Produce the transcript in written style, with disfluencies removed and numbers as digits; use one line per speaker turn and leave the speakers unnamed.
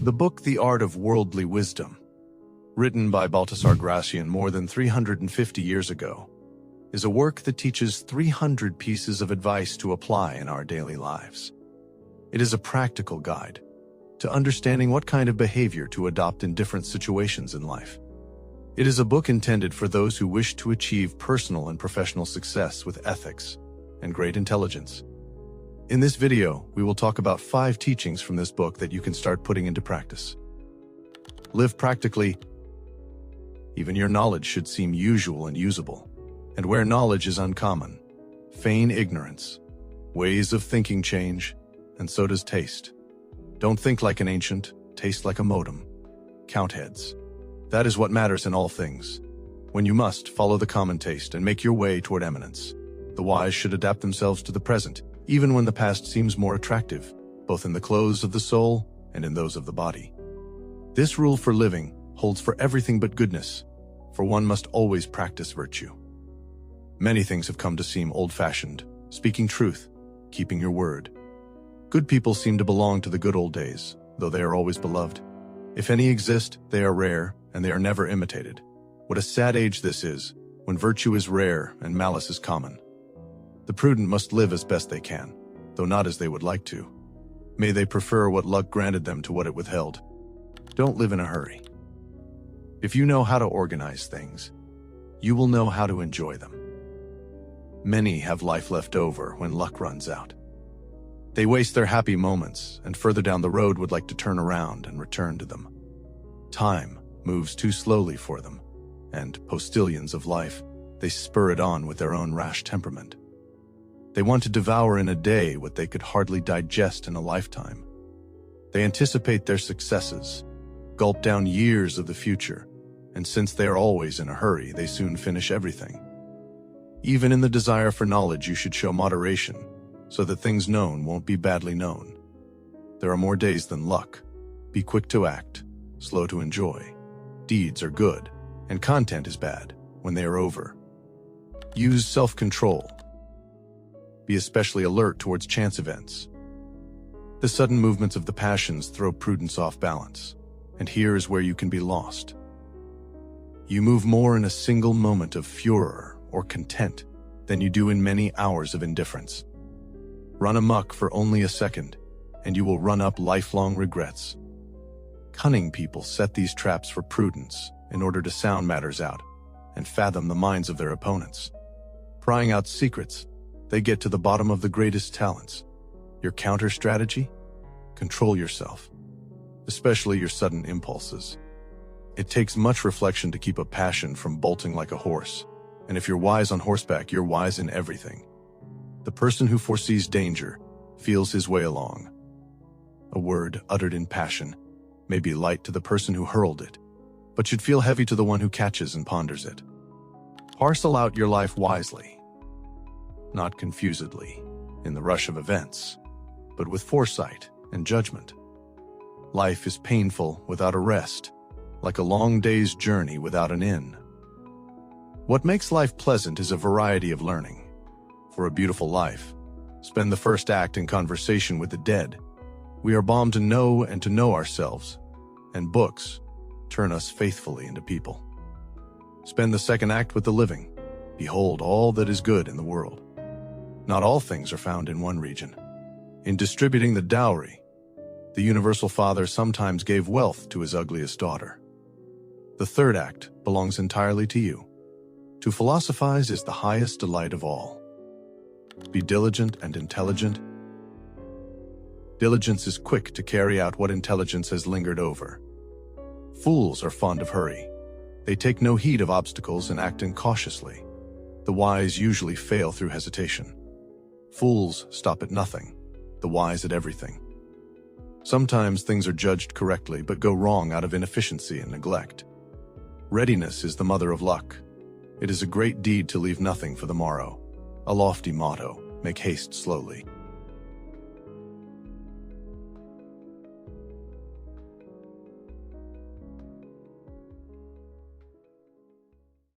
The book The Art of Worldly Wisdom, written by Baltasar Gracián more than 350 years ago, is a work that teaches 300 pieces of advice to apply in our daily lives. It is a practical guide to understanding what kind of behavior to adopt in different situations in life. It is a book intended for those who wish to achieve personal and professional success with ethics and great intelligence. In this video, we will talk about 5 teachings from this book that you can start putting into practice. Live practically. Even your knowledge should seem usual and usable. And where knowledge is uncommon, feign ignorance. Ways of thinking change, and so does taste. Don't think like an ancient, taste like a modem. Count heads. That is what matters in all things. When you must, follow the common taste and make your way toward eminence. The wise should adapt themselves to the present, even when the past seems more attractive, both in the clothes of the soul and in those of the body. This rule for living holds for everything but goodness, for one must always practice virtue. Many things have come to seem old-fashioned: speaking truth, keeping your word. Good people seem to belong to the good old days, though they are always beloved. If any exist, they are rare, and they are never imitated. What a sad age this is, when virtue is rare and malice is common. The prudent must live as best they can, though not as they would like to. May they prefer what luck granted them to what it withheld. Don't live in a hurry. If you know how to organize things, you will know how to enjoy them. Many have life left over when luck runs out. They waste their happy moments, and further down the road would like to turn around and return to them. Time moves too slowly for them, and, postilions of life, they spur it on with their own rash temperament. They want to devour in a day what they could hardly digest in a lifetime. They anticipate their successes, gulp down years of the future, and since they are always in a hurry, they soon finish everything. Even in the desire for knowledge, you should show moderation, so that things known won't be badly known. There are more days than luck. Be quick to act, slow to enjoy. Deeds are good, and content is bad when they are over. Use self-control. Be especially alert towards chance events. The sudden movements of the passions throw prudence off balance, and here is where you can be lost. You move more in a single moment of furor or content than you do in many hours of indifference. Run amok for only a second, and you will run up lifelong regrets. Cunning people set these traps for prudence in order to sound matters out and fathom the minds of their opponents. Prying out secrets, they get to the bottom of the greatest talents. Your counter strategy? Control yourself, especially your sudden impulses. It takes much reflection to keep a passion from bolting like a horse, and if you're wise on horseback, you're wise in everything. The person who foresees danger feels his way along. A word uttered in passion may be light to the person who hurled it, but should feel heavy to the one who catches and ponders it. Parcel out your life wisely, not confusedly, in the rush of events, but with foresight and judgment. Life is painful without a rest, like a long day's journey without an inn. What makes life pleasant is a variety of learning. For a beautiful life, spend the first act in conversation with the dead. We are bound to know and to know ourselves, and books turn us faithfully into people. Spend the second act with the living. Behold all that is good in the world. Not all things are found in one region. In distributing the dowry, the Universal Father sometimes gave wealth to his ugliest daughter. The third act belongs entirely to you. To philosophize is the highest delight of all. Be diligent and intelligent. Diligence is quick to carry out what intelligence has lingered over. Fools are fond of hurry. They take no heed of obstacles and act incautiously. The wise usually fail through hesitation. Fools stop at nothing, the wise at everything. Sometimes things are judged correctly but go wrong out of inefficiency and neglect. Readiness is the mother of luck. It is a great deed to leave nothing for the morrow. A lofty motto, make haste slowly.